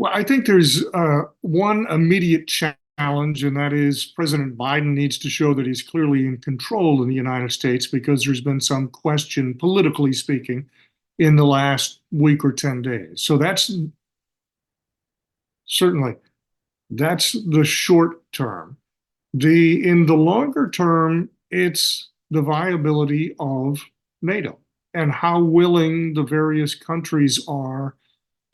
Well, I think there's one immediate challenge, and that is President Biden needs to show that he's clearly in control in the United States because there's been some question, politically speaking, in the last week or 10 days. So that's certainly that's the short term. In the longer term, it's the viability of NATO and how willing the various countries are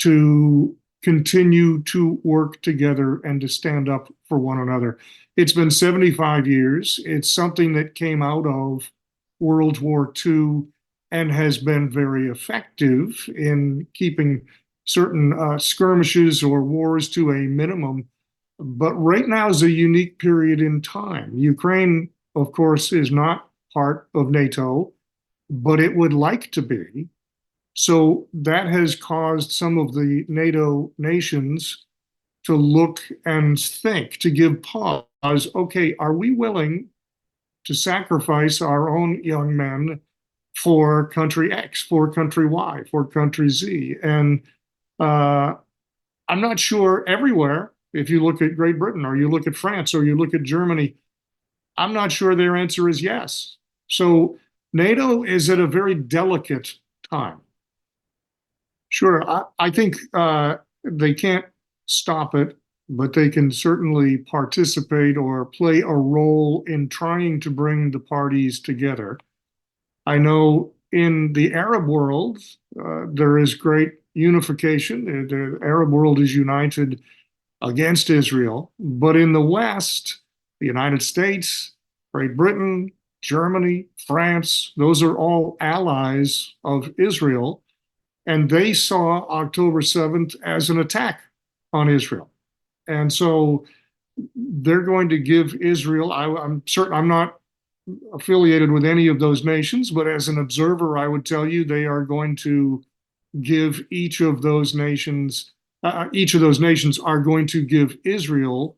to continue to work together and to stand up for one another. It's been 75 years. It's something that came out of World War II and has been very effective in keeping certain skirmishes or wars to a minimum. But right now is a unique period in time. Ukraine, of course, is not part of NATO, but it would like to be. So that has caused some of the NATO nations to look and think, to give pause. Okay, are we willing to sacrifice our own young men for country X, for country Y, for country Z? And uh, I'm not sure everywhere. If you look at Great Britain or you look at France or you look at Germany, I'm not sure their answer is yes. So NATO is at a very delicate time. Sure, I think they can't stop it, but they can certainly participate or play a role in trying to bring the parties together. I know in the Arab world, there is great unification. The Arab world is united against Israel, but in the West, the United States, Great Britain, Germany, France, those are all allies of Israel. And they saw October 7th as an attack on Israel. And so they're going to give Israel, I'm certain I'm not affiliated with any of those nations, but as an observer, I would tell you they are going to give each of those nations are going to give Israel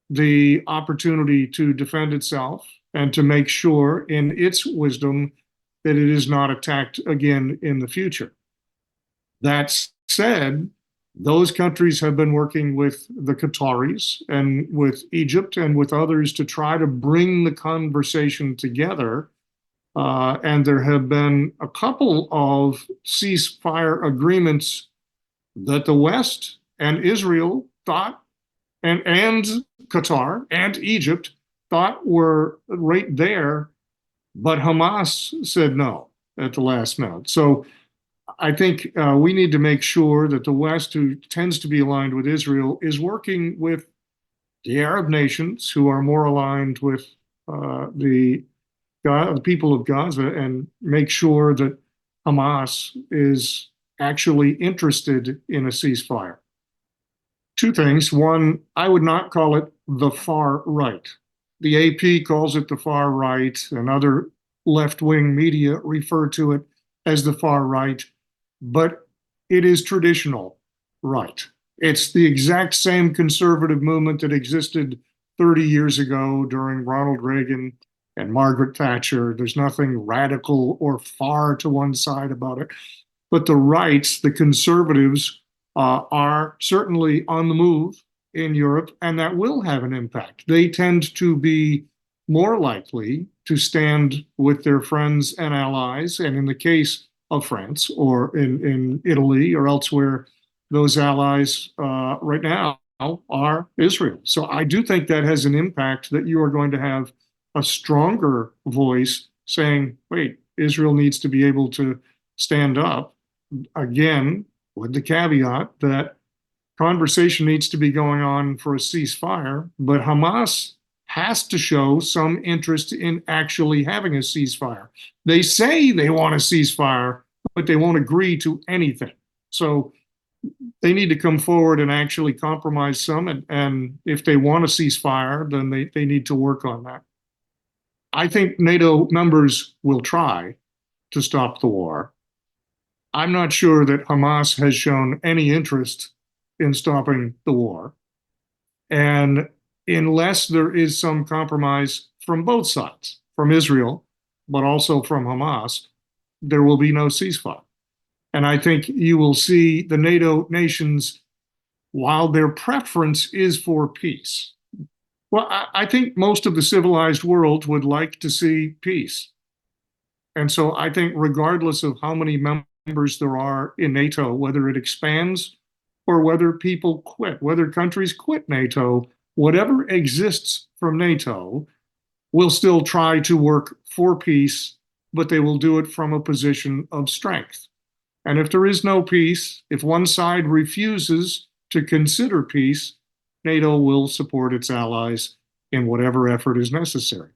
the opportunity to defend itself and to make sure in its wisdom that it is not attacked again in the future. That said, those countries have been working with the Qataris and with Egypt and with others to try to bring the conversation together. And there have been a couple of ceasefire agreements that the West and Israel thought, and Qatar and Egypt thought were right there, but Hamas said no at the last minute. So I think we need to make sure that the West, who tends to be aligned with Israel, is working with the Arab nations who are more aligned with the people of Gaza and make sure that Hamas is actually interested in a ceasefire. Two things. One, I would not call it the far right. The AP calls it the far right, and other left wing media refer to it as the far right, but it is traditional right. It's the exact same conservative movement that existed 30 years ago during Ronald Reagan and Margaret Thatcher. There's nothing radical or far to one side about it. But the rights, the conservatives, are certainly on the move in Europe, and that will have an impact. They tend to be more likely to stand with their friends and allies, and in the case of France or in Italy or elsewhere, those allies right now are Israel. So I do think that has an impact that you are going to have a stronger voice saying, wait, Israel needs to be able to stand up again, with the caveat that conversation needs to be going on for a ceasefire, but Hamas has to show some interest in actually having a ceasefire. They say they want a ceasefire, but they won't agree to anything. So they need to come forward and actually compromise some. And if they want a ceasefire, then they need to work on that. I think NATO members will try to stop the war. I'm not sure that Hamas has shown any interest in stopping the war. And unless there is some compromise from both sides, from Israel, but also from Hamas, there will be no ceasefire. And I think you will see the NATO nations while their preference is for peace. Well, I think most of the civilized world would like to see peace. And so I think, regardless of how many members there are in NATO, whether it expands or whether people quit, whether countries quit NATO, whatever exists from NATO will still try to work for peace, but they will do it from a position of strength. And if there is no peace, if one side refuses to consider peace, NATO will support its allies in whatever effort is necessary.